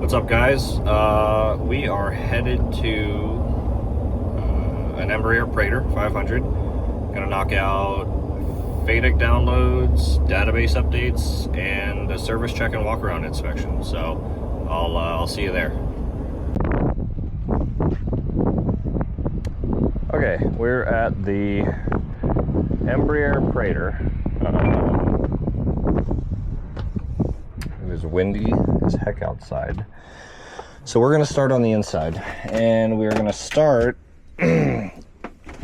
What's up, guys? We are headed to an Embraer Praetor 500. Gonna knock out FADEC downloads, database updates, and a service check and walk-around inspection. So I'll see you there. Okay, we're at the Embraer Praetor. It is windy as heck outside. So we're going to start on the inside. And we're going to start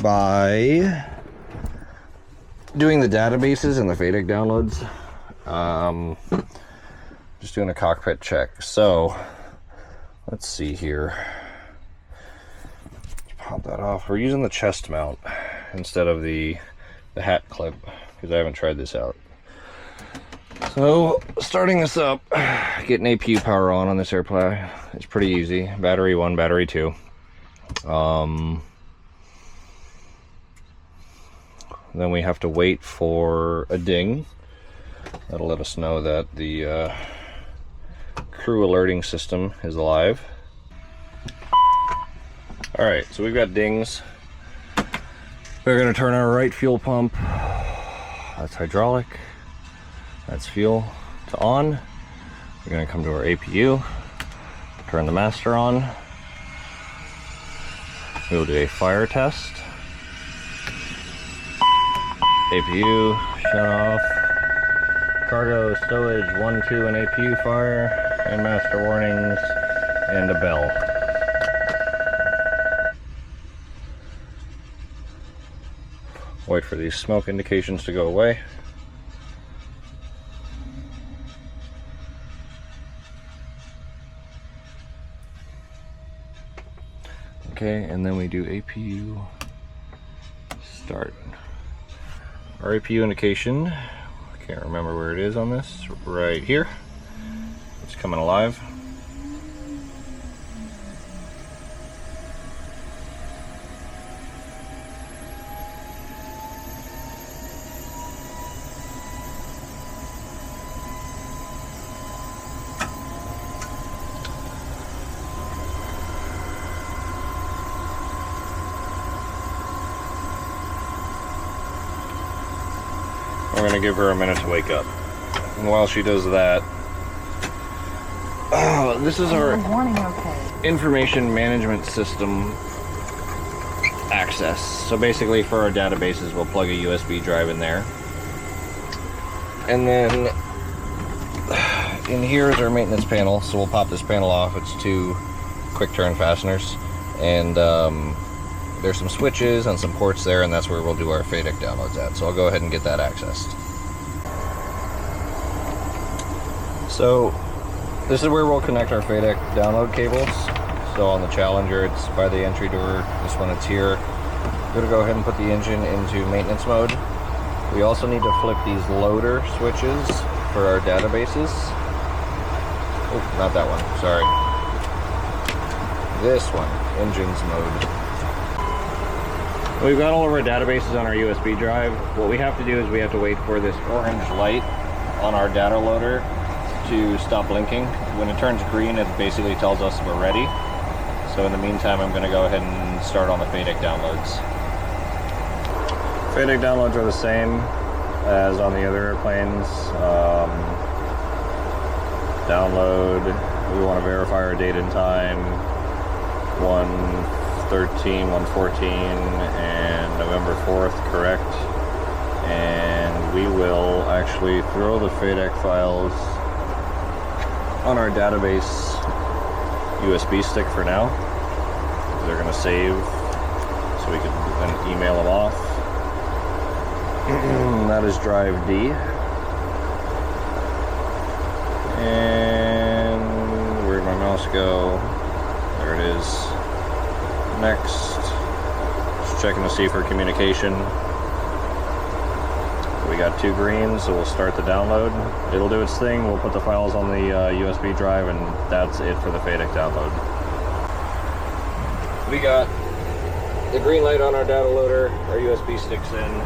by doing the databases and the FADEC downloads. Just doing a cockpit check. So let's see here. Pop that off. We're using the chest mount instead of the hat clip because I haven't tried this out. So starting this up, getting APU power on this airplane, it's pretty easy. Battery 1, battery 2. Then we have to wait for a ding. That'll let us know that the crew alerting system is alive. Alright, so we've got dings. We're going to turn our right fuel pump. That's hydraulic. That's fuel to on. We're going to come to our APU, turn the master on. We'll do a fire test. APU shut off. Cargo, stowage, 1, 2, and APU fire, and master warnings, and a bell. Wait for these smoke indications to go away. Okay, and then we do APU start. Our APU indication, I can't remember where it is on this, right here. It's coming alive. We're going to give her a minute to wake up. And while she does that, this is our information management system access. So basically for our databases, we'll plug a USB drive in there. And then in here is our maintenance panel. So we'll pop this panel off. It's 2 quick turn fasteners. And there's some switches and some ports there, and that's where we'll do our FADEC downloads at. So I'll go ahead and get that accessed. So this is where we'll connect our FADEC download cables. So on the Challenger, it's by the entry door. This one, it's here. We're going to go ahead and put the engine into maintenance mode. We also need to flip these loader switches for our databases. Oh, not that one, sorry. This one, engines mode. We've got all of our databases on our USB drive. What we have to do is we have to wait for this orange light on our data loader to stop blinking. When it turns green, it basically tells us we're ready. So in the meantime, I'm going to go ahead and start on the FADEC downloads. FADEC downloads are the same as on the other airplanes. Download, we want to verify our date and time. 1/13, 1/14, and November 4th, correct. And we will actually throw the FADEC files on our database USB stick for now. They're going to save, so we can then email them off. That is drive D. And where'd my mouse go? There it is. Next, just checking to see for communication. We got 2 greens, so we'll start the download. It'll do its thing. We'll put the files on the USB drive, and that's it for the FADEC download. We got the green light on our data loader, our USB sticks in.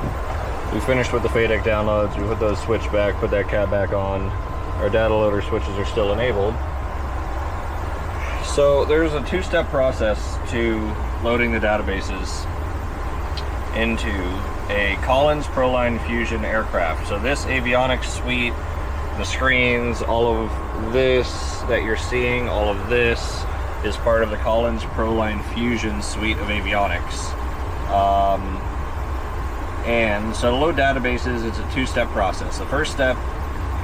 We finished with the FADEC downloads. We put those switch back, put that cap back on. Our data loader switches are still enabled. So there's a two-step process to loading the databases into a Collins Proline Fusion aircraft. So this avionics suite, the screens, all of this that you're seeing, all of this is part of the Collins Proline Fusion suite of avionics. And so to load databases, it's a two-step process. The first step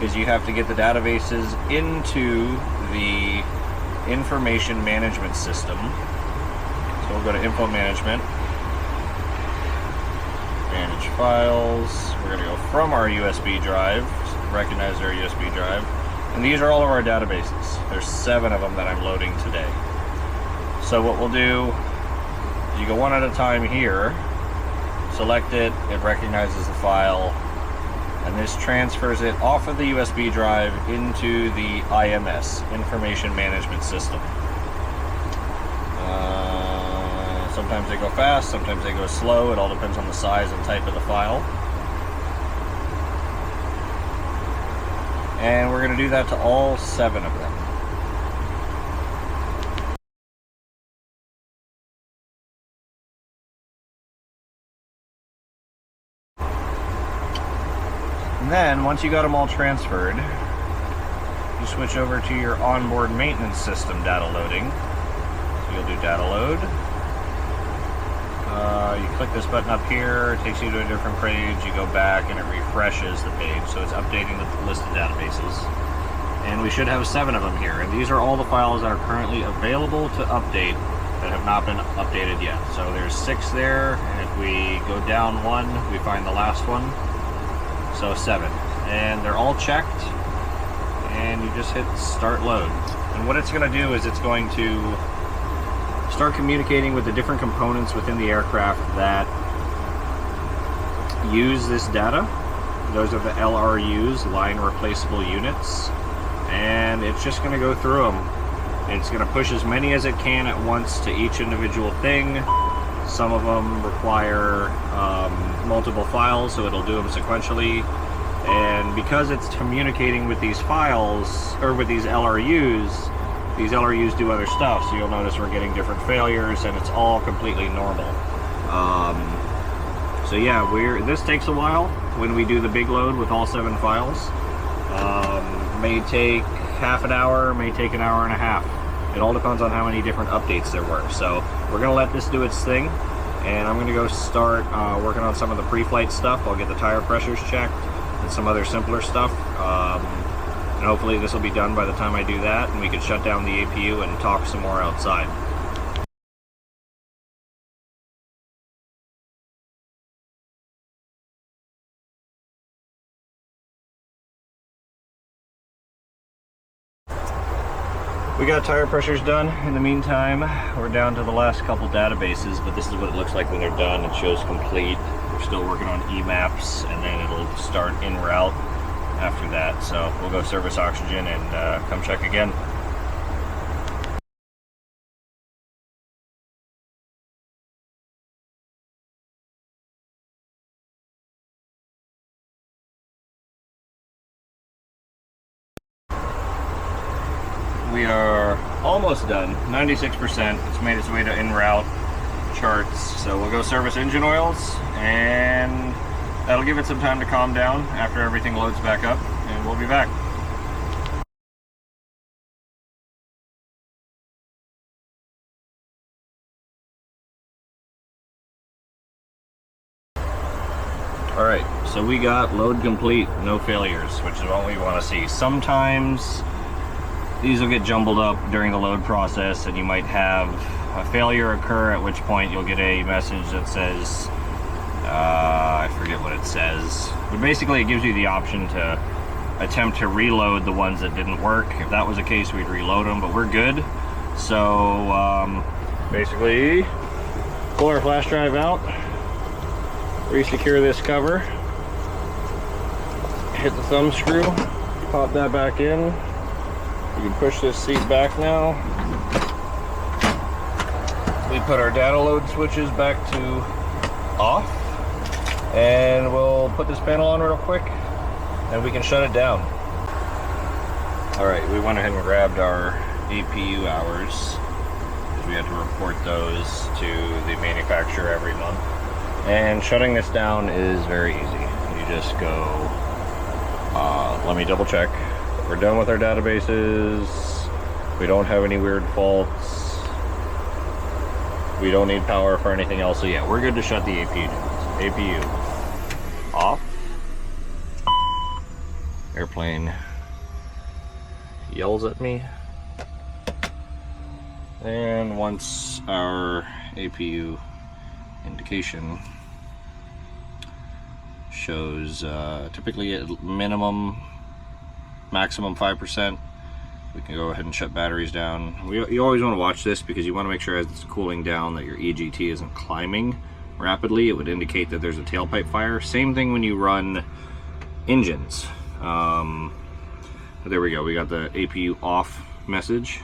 is you have to get the databases into the information management system. So we'll go to info management, manage files. We're going to go from our USB drive, recognize our USB drive, and these are all of our databases. There's 7 of them that I'm loading today. So what we'll do is you go one at a time here, select it, it recognizes the file, and this transfers it off of the USB drive into the IMS, Information Management System. Sometimes they go fast, sometimes they go slow. It all depends on the size and type of the file. And we're going to do that to all 7 of them. And then, once you got them all transferred, you switch over to your onboard maintenance system data loading. So you'll do data load. You click this button up here, it takes you to a different page, you go back and it refreshes the page. So it's updating the list of databases. And we should have 7 of them here. And these are all the files that are currently available to update that have not been updated yet. So there's 6 there, and if we go down 1, we find the last one. So 7, and they're all checked, and you just hit start load. And what it's going to do is it's going to start communicating with the different components within the aircraft that use this data. Those are the LRUs, line replaceable units, and it's just going to go through them. And it's going to push as many as it can at once to each individual thing. Some of them require multiple files, so it'll do them sequentially. And because it's communicating with these files, or with these LRUs do other stuff, so you'll notice we're getting different failures, and it's all completely normal. So yeah, this takes a while when we do the big load with all 7 files. May take half an hour, may take an hour and a half. It all depends on how many different updates there were. So we're going to let this do its thing, and I'm going to go start working on some of the pre-flight stuff. I'll get the tire pressures checked and some other simpler stuff. And hopefully this will be done by the time I do that, and we can shut down the APU and talk some more outside. We got tire pressures done. In the meantime, we're down to the last couple databases, but this is what it looks like when they're done. It shows complete. We're still working on EMAPs, and then it'll start en route after that. So we'll go service oxygen and come check again. We are almost done, 96%. It's made its way to en route charts. So we'll go service engine oils, and that'll give it some time to calm down after everything loads back up, and we'll be back. Alright, so we got load complete, no failures, which is what we want to see. Sometimes these will get jumbled up during the load process, and you might have a failure occur, at which point you'll get a message that says, I forget what it says, but basically it gives you the option to attempt to reload the ones that didn't work. If that was the case, we'd reload them, but we're good. So basically, pull our flash drive out, re-secure this cover, hit the thumb screw, pop that back in. You can push this seat back now. We put our data load switches back to off, and we'll put this panel on real quick, and we can shut it down. Alright, we went ahead and grabbed our APU hours, because we had to report those to the manufacturer every month. And shutting this down is very easy. You just go, let me double check. We're done with our databases. We don't have any weird faults. We don't need power for anything else. So yeah, we're good to shut the APU down. APU off. Airplane yells at me. And once our APU indication shows typically at maximum 5%, we can go ahead and shut batteries down. You always want to watch this because you want to make sure as it's cooling down that your EGT isn't climbing rapidly. It would indicate that there's a tailpipe fire. Same thing when you run engines. There we go, we got the APU off message.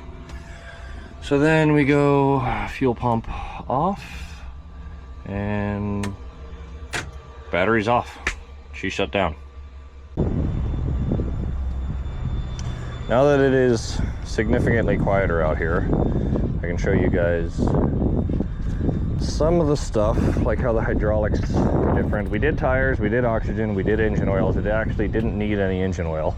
So then we go fuel pump off and batteries off. She shut down. Now that it is significantly quieter out here, I can show you guys some of the stuff, like how the hydraulics are different. We did tires, we did oxygen, we did engine oils. It actually didn't need any engine oil,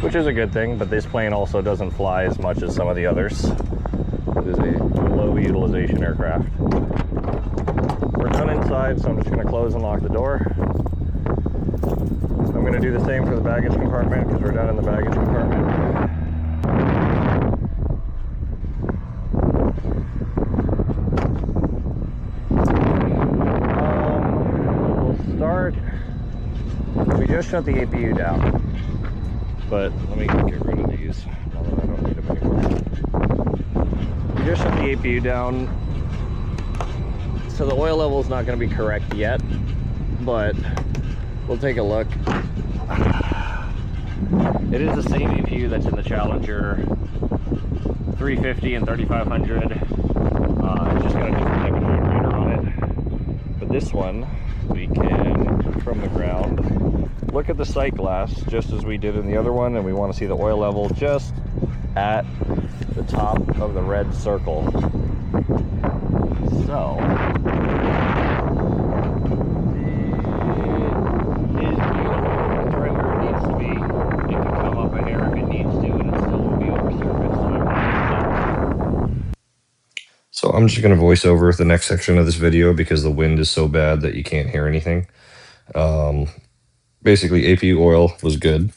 which is a good thing, but this plane also doesn't fly as much as some of the others. It is a low utilization aircraft. We're done inside, so I'm just going to close and lock the door. I'm going to do the same for the baggage compartment because we're done in the baggage compartment. We'll start. We just shut the APU down, but let me get rid of these now that I don't need them anymore. We just shut the APU down, so the oil level is not going to be correct yet, but we'll take a look. It is the same APU that's in the Challenger 350 and 3500. It's just got a different type of generator on it. But this one, we can, from the ground, look at the sight glass just as we did in the other one, and we want to see the oil level just at the top of the red circle. So So I'm just going to voice over the next section of this video because the wind is so bad that you can't hear anything. Basically, APU oil was good.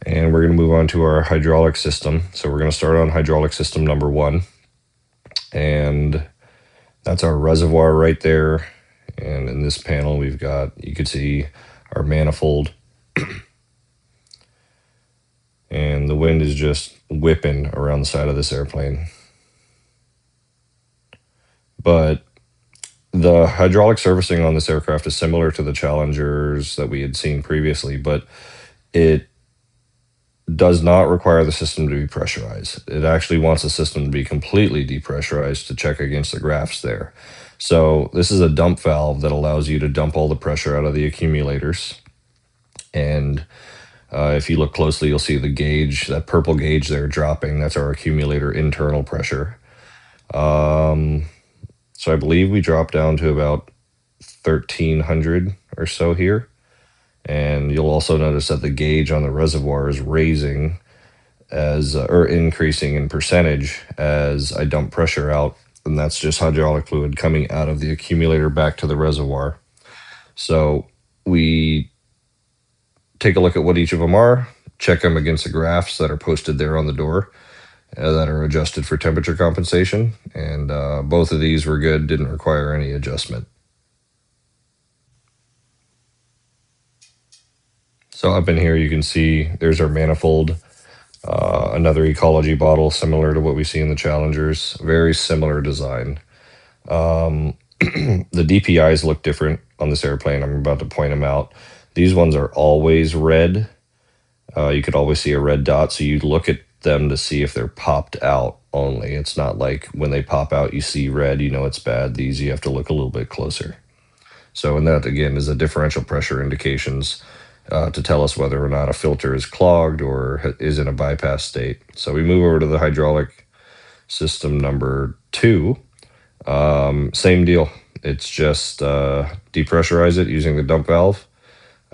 And we're going to move on to our hydraulic system. So we're going to start on hydraulic system number 1. And that's our reservoir right there. And in this panel, we've got, you can see our manifold. And the wind is just whipping around the side of this airplane. But the hydraulic servicing on this aircraft is similar to the Challengers that we had seen previously, but it does not require the system to be pressurized. It actually wants the system to be completely depressurized to check against the graphs there. So this is a dump valve that allows you to dump all the pressure out of the accumulators. And if you look closely, you'll see the gauge, that purple gauge there dropping. That's our accumulator internal pressure. So I believe we dropped down to about 1,300 or so here. And you'll also notice that the gauge on the reservoir is raising or increasing in percentage as I dump pressure out. And that's just hydraulic fluid coming out of the accumulator back to the reservoir. So we take a look at what each of them are, check them against the graphs that are posted there on the door. That are adjusted for temperature compensation, and both of these were good, didn't require any adjustment. So up in here you can see there's our manifold, another ecology bottle similar to what we see in the Challengers, very similar design. The DPIs look different on this airplane. I'm about to point them out. These ones are always red. You could always see a red dot, so you look at them to see if they're popped out only. It's not like when they pop out you see red, you know it's bad. These you have to look a little bit closer. So, and that again is the differential pressure indications. to tell us whether or not a filter is clogged or is in a bypass state. So we move over to the hydraulic system number 2. Same deal. It's just depressurize it using the dump valve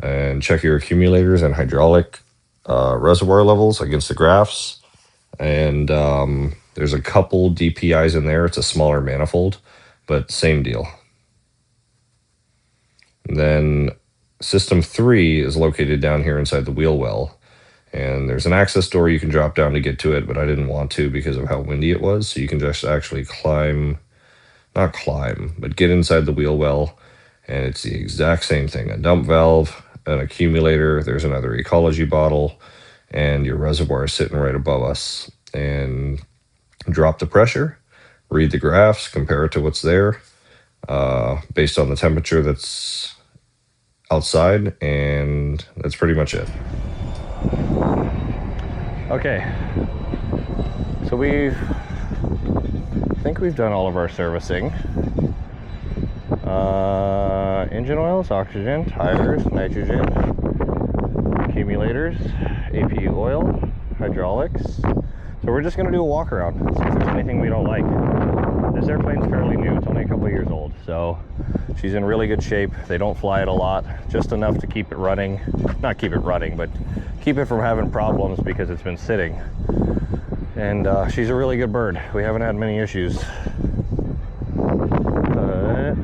and check your accumulators and hydraulic reservoir levels against the graphs. And there's a couple DPIs in there. It's a smaller manifold, but same deal. And then system 3 is located down here inside the wheel well. And there's an access door you can drop down to get to it, but I didn't want to because of how windy it was. So you can just actually not climb, but get inside the wheel well. And it's the exact same thing. A dump valve, an accumulator, there's another ecology bottle, and your reservoir is sitting right above us. And drop the pressure, read the graphs, compare it to what's there based on the temperature that's outside, and that's pretty much it. Okay, so I think we've done all of our servicing. Engine oils, oxygen, tires, nitrogen, accumulators, APU oil, hydraulics. So we're just going to do a walk around, see if there's anything we don't like. This airplane's fairly new, it's only a couple years old, so she's in really good shape. They don't fly it a lot, just enough to keep it running. Not keep it running, but keep it from having problems because it's been sitting. And she's a really good bird. We haven't had many issues. But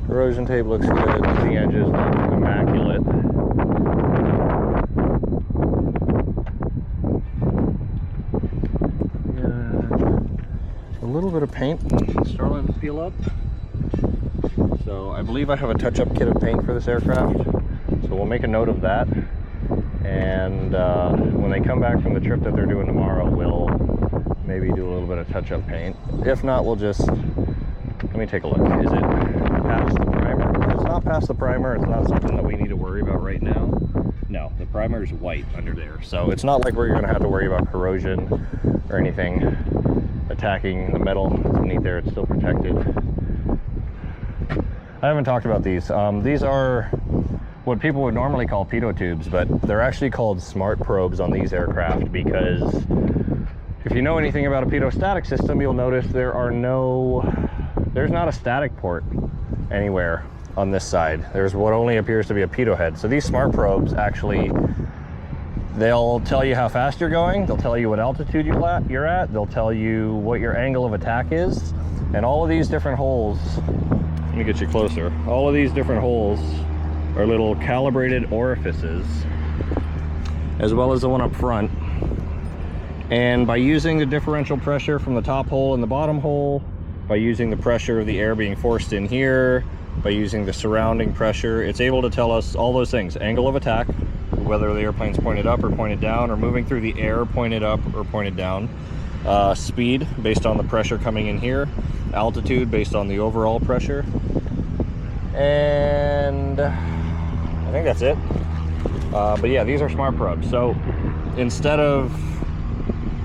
corrosion tape looks good. The edges look immaculate. A little bit of paint starting to peel up. So I believe I have a touch-up kit of paint for this aircraft. So we'll make a note of that. And when they come back from the trip that they're doing tomorrow, we'll maybe do a little bit of touch-up paint. If not, we'll just, let me take a look. Is it past the primer? If it's not past the primer, it's not something that we need to worry about right now. No, the primer is white under there. So it's not like we're gonna have to worry about corrosion or anything attacking the metal that's beneath there. It's still protected. I haven't talked about these. These are what people would normally call pitot tubes, but they're actually called smart probes on these aircraft because if you know anything about a pitot-static system, you'll notice there's not a static port anywhere on this side. There's what only appears to be a pitot head. So these smart probes actually, they'll tell you how fast you're going, they'll tell you what altitude you're at, they'll tell you what your angle of attack is, and all of these different holes, let me get you closer, all of these different holes are little calibrated orifices, as well as the one up front. And by using the differential pressure from the top hole and the bottom hole, by using the pressure of the air being forced in here, by using the surrounding pressure, it's able to tell us all those things. Angle of attack, whether the airplane's pointed up or pointed down, or moving through the air pointed up or pointed down. Speed, based on the pressure coming in here. Altitude, based on the overall pressure. And I think that's it. But yeah, these are smart probes. So instead of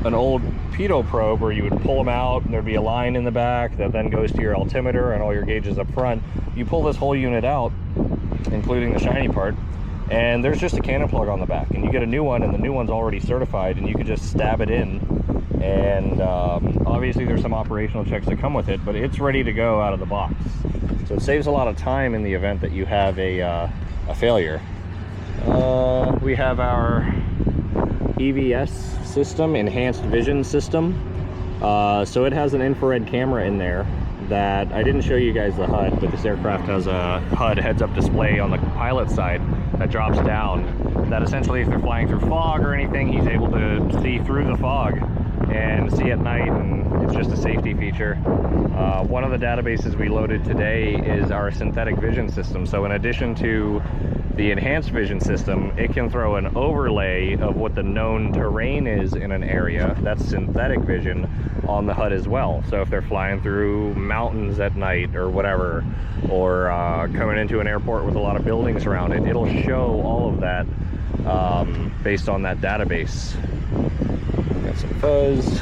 an old pitot probe where you would pull them out and there'd be a line in the back that then goes to your altimeter and all your gauges up front, you pull this whole unit out, including the shiny part, and there's just a cannon plug on the back, and you get a new one, and the new one's already certified, and you can just stab it in. And obviously there's some operational checks that come with it, but it's ready to go out of the box. So it saves a lot of time in the event that you have a failure. We have our EVS system, enhanced vision system. So it has an infrared camera in there that I didn't show you guys the HUD, but this aircraft has a HUD heads-up display on the pilot side that drops down, that essentially if they're flying through fog or anything, he's able to see through the fog and see at night, and it's just a safety feature. One of the databases we loaded today is our synthetic vision system. So in addition to the enhanced vision system, it can throw an overlay of what the known terrain is in an area, that's synthetic vision, on the HUD as well. So if they're flying through mountains at night or whatever, or coming into an airport with a lot of buildings around it, it'll show all of that based on that database. Got some fuzz.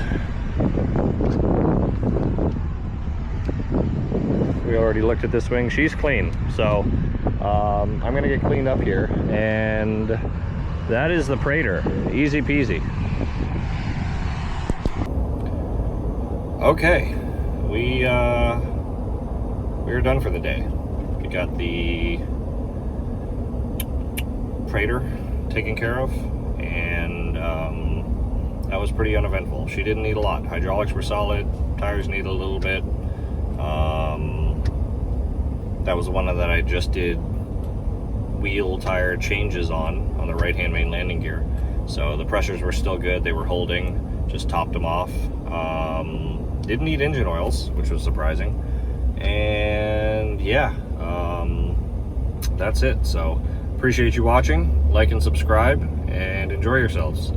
We already looked at this wing. She's clean, so I'm gonna get cleaned up here, and that is the Praetor. Easy peasy. Okay, we're done for the day. We got the Praetor taken care of, and that was pretty uneventful. She didn't need a lot. Hydraulics were solid, tires needed a little bit. That was the one that I just did wheel tire changes on the right-hand main landing gear. So the pressures were still good, they were holding, just topped them off. Didn't need engine oils, which was surprising. And yeah, that's it. So appreciate you watching, like and subscribe, and enjoy yourselves.